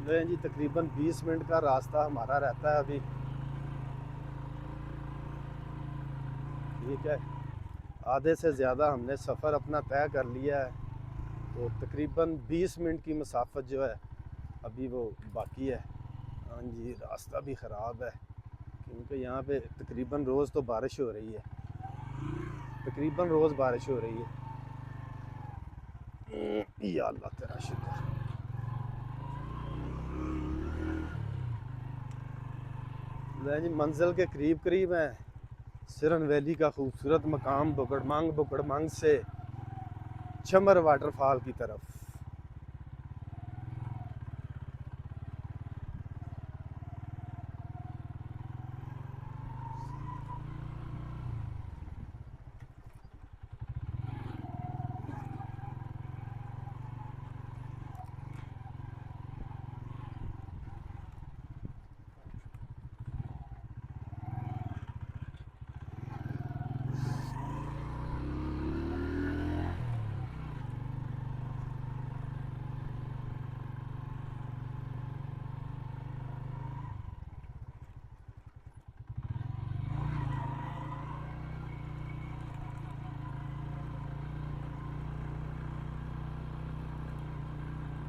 लें जी, तकरीबन 20 मिनट का रास्ता हमारा रहता है अभी। ठीक है, आधे से ज़्यादा हमने सफ़र अपना तय कर लिया है, तो तकरीबन 20 मिनट की मसाफत जो है अभी वो बाकी है। हाँ जी, रास्ता भी ख़राब है क्योंकि यहाँ पे तकरीबन रोज़ तो बारिश हो रही है, तकरीबन रोज़ बारिश हो रही है। या अल्लाह तेरा शुक्र। ले जी, मंजिल के करीब करीब हैं। सिरन वैली का खूबसूरत मकाम बुकड़मांग, बुकड़मांग से चमर वाटरफॉल की तरफ।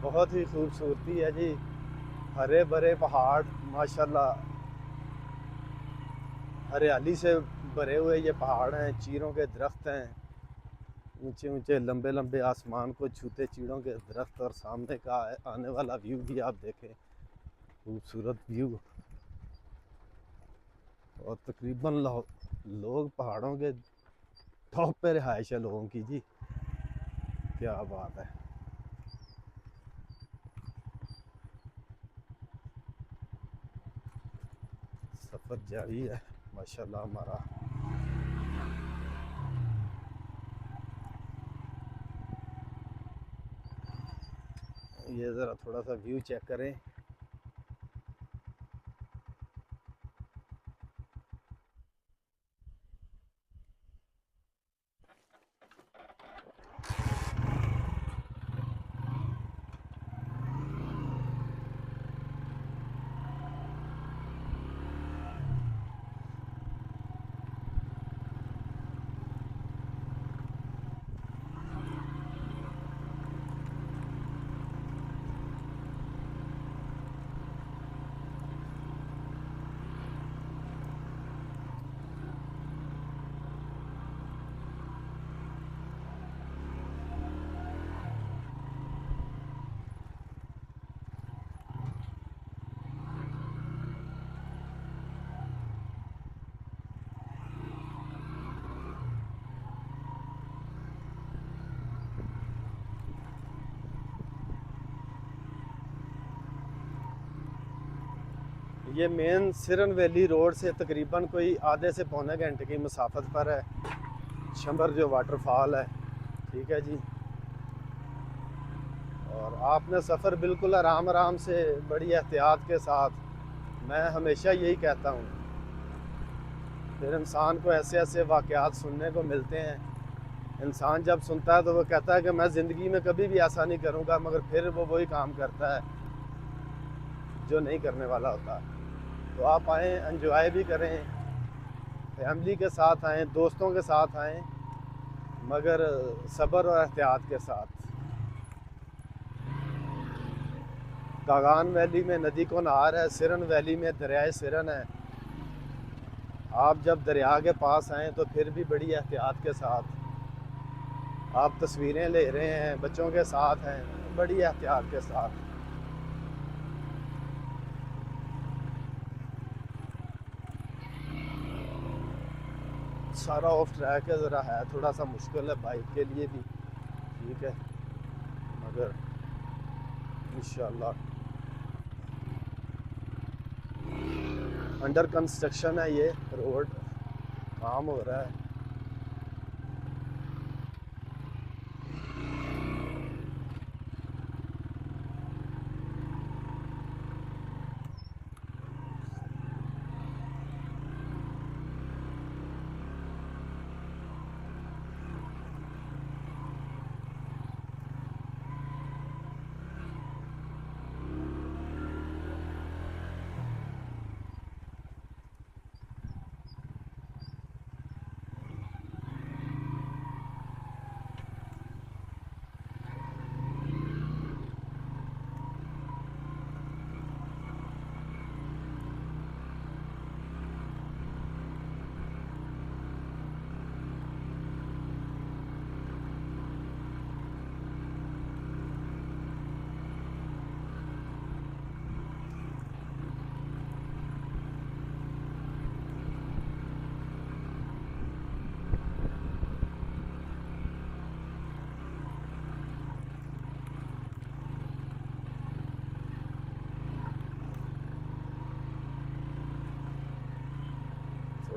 बहुत ही खूबसूरती है जी, हरे भरे पहाड़ माशाल्लाह, हरियाली से भरे हुए ये पहाड़ हैं, चीरों के दरख्त हैं, ऊंचे ऊंचे लंबे लंबे आसमान को छूते चीड़ों के दरख्त, और सामने का आने वाला व्यू भी आप देखें, खूबसूरत व्यू। और तकरीबन लोग पहाड़ों के टॉप पे रिहाइश है लोगों की जी, क्या बात है। सफ़र जारी है माशाल्लाह हमारा। ये ज़रा थोड़ा सा व्यू चेक करें। ये मेन सिरन वैली रोड से तकरीबन कोई आधे से पौने घंटे की मसाफत पर है चंबर जो वाटरफॉल है। ठीक है जी, और आपने सफ़र बिल्कुल आराम आराम से, बड़ी एहतियात के साथ, मैं हमेशा यही कहता हूँ। फिर इंसान को ऐसे ऐसे वाक़यात सुनने को मिलते हैं, इंसान जब सुनता है तो वो कहता है कि मैं ज़िंदगी में कभी भी ऐसा नहीं करूँगा, मगर फिर वो वही काम करता है जो नहीं करने वाला होता। तो आप आएँ, एंजॉय भी करें, फैमिली के साथ आएँ, दोस्तों के साथ आएँ, मगर सब्र और एहतियात के साथ। कागान वैली में नदी को नहर है, सिरन वैली में दरियाए सिरन है। आप जब दरिया के पास आएँ तो फिर भी बड़ी एहतियात के साथ आप तस्वीरें ले रहे हैं, बच्चों के साथ हैं, बड़ी एहतियात के साथ। सारा ऑफ ट्रैक है, ज़रा है थोड़ा सा मुश्किल है बाइक के लिए भी। ठीक है, मगर इंशाल्लाह अंडर कंस्ट्रक्शन है ये रोड, काम हो रहा है।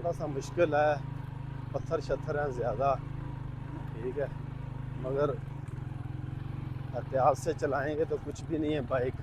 थोड़ा सा मुश्किल है, पत्थर शत्थर हैं ज़्यादा, ठीक है, मगर एहतियात से चलाएंगे तो कुछ भी नहीं है बाइक।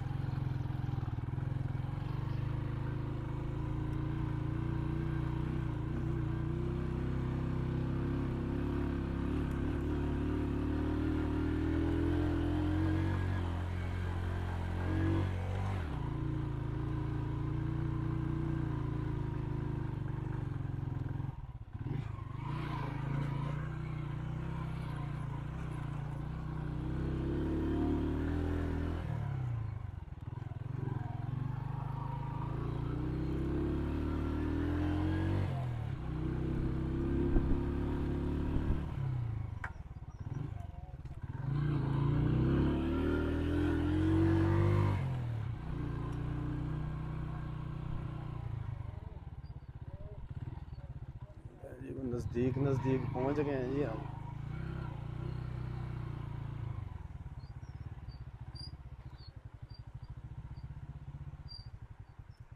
जी नज़दीक नज़दीक पहुंच गए हैं जी हम।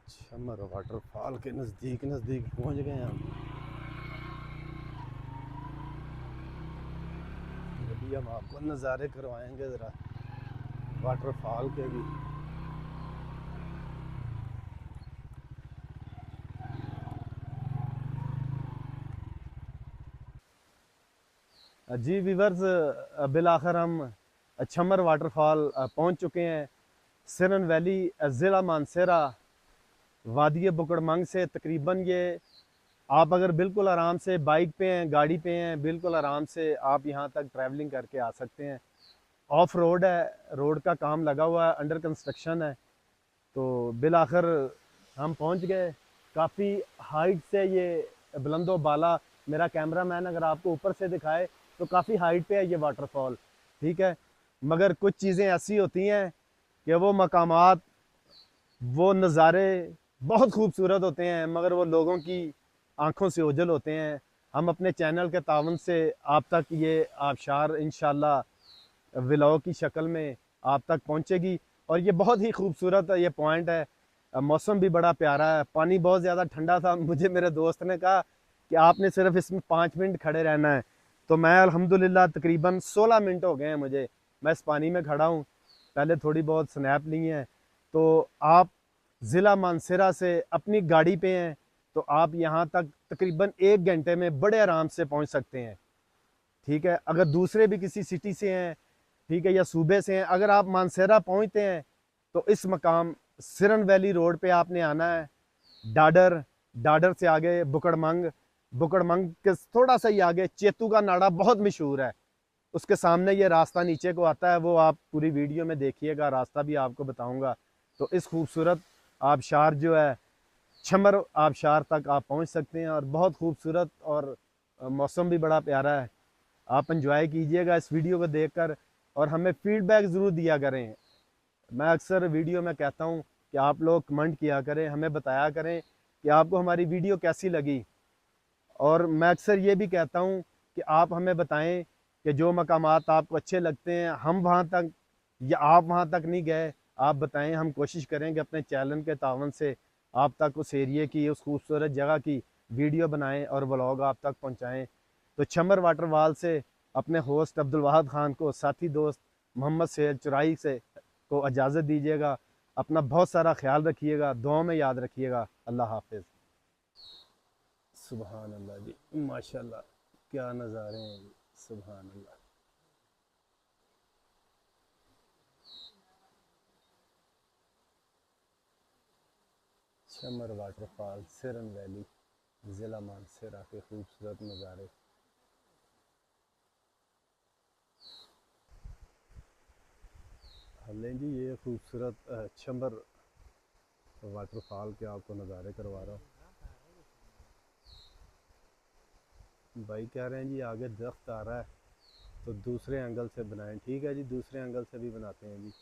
छमर वाटरफॉल के नज़दीक नज़दीक पहुंच गए हैं हम। अभी हम आपको नज़ारे करवाएंगे ज़रा वाटरफॉल के भी। जी वीवर्स, बिल आखिर हम छमर वाटरफॉल पहुंच चुके हैं। सिरन वैली, ज़िला मानसेरा, वादी बुकड़मंग से तकरीबन ये आप अगर बिल्कुल आराम से बाइक पे हैं, गाड़ी पे हैं, बिल्कुल आराम से आप यहाँ तक ट्रैवलिंग करके आ सकते हैं। ऑफ रोड है, रोड का काम लगा हुआ है, अंडर कंस्ट्रक्शन है। तो बिल आखिर हम पहुँच गए। काफ़ी हाइट से ये बुलंदो बाला, मेरा कैमरा मैन अगर आपको ऊपर से दिखाए तो काफ़ी हाइट पे है ये वाटरफॉल, ठीक है। मगर कुछ चीज़ें ऐसी होती हैं कि वो मकामात, वो नज़ारे बहुत खूबसूरत होते हैं, मगर वो लोगों की आंखों से ओझल होते हैं। हम अपने चैनल के तावन से आप तक ये आबशार इंशाल्लाह व्लॉग की शक्ल में आप तक पहुंचेगी। और ये बहुत ही खूबसूरत ये पॉइंट है। मौसम भी बड़ा प्यारा है, पानी बहुत ज़्यादा ठंडा था। मुझे मेरे दोस्त ने कहा कि आपने सिर्फ इसमें 5 मिनट खड़े रहना है, तो मैं अल्हम्दुलिल्लाह तकरीबन 16 मिनट हो गए हैं मुझे, मैं इस पानी में खड़ा हूँ। पहले थोड़ी बहुत स्नैप ली हैं। तो आप ज़िला मानसेरा से अपनी गाड़ी पे हैं तो आप यहाँ तक तकरीबन 1 घंटे में बड़े आराम से पहुँच सकते हैं, ठीक है। अगर दूसरे भी किसी सिटी से हैं, ठीक है, या सूबे से हैं, अगर आप मानसेरा पहुँचते हैं तो इस मकाम सिरन वैली रोड पे आपने आना है। डाडर, डाडर से आगे बुकड़मंग, बुकड़मंग के थोड़ा सा ही आगे चेतू का नाड़ा बहुत मशहूर है, उसके सामने ये रास्ता नीचे को आता है। वो आप पूरी वीडियो में देखिएगा, रास्ता भी आपको बताऊंगा। तो इस खूबसूरत आबशार जो है छमर आबशार तक आप पहुंच सकते हैं, और बहुत खूबसूरत, और मौसम भी बड़ा प्यारा है। आप एंजॉय कीजिएगा इस वीडियो को देखकर, और हमें फीडबैक ज़रूर दिया करें। मैं अक्सर वीडियो में कहता हूं कि आप लोग कमेंट किया करें, हमें बताया करें कि आपको हमारी वीडियो कैसी लगी। और मैं अक्सर ये भी कहता हूँ कि आप हमें बताएं कि जो मकामात आपको अच्छे लगते हैं, हम वहाँ तक या आप वहाँ तक नहीं गए, आप बताएं। हम कोशिश करेंगे अपने चैनल के तावन से आप तक उस एरिए की, उस खूबसूरत जगह की वीडियो बनाएं और व्लॉग आप तक पहुँचाएँ। तो छमर वाटरफॉल से अपने होस्ट अब्दुल वाहद खान को, साथी दोस्त मोहम्मद सैयद चुराई से को इजाज़त दीजिएगा। अपना बहुत सारा ख्याल रखिएगा, दुआ में याद रखिएगा। अल्लाह हाफिज़। सुबहान अल्लाह जी, माशाल्लाह, क्या नज़ारे हैं जी, सुबहान अल्लाह। छमर वाटरफॉल, सिरन वैली, ज़िला मानसरा के खूबसूरत नज़ारे। हमने जी ये खूबसूरत छमर वाटरफॉल के आपको नज़ारे करवा रहा हूँ। भाई कह रहे हैं जी आगे दरख्त आ रहा है तो दूसरे एंगल से बनाएं। ठीक है जी, दूसरे एंगल से भी बनाते हैं जी।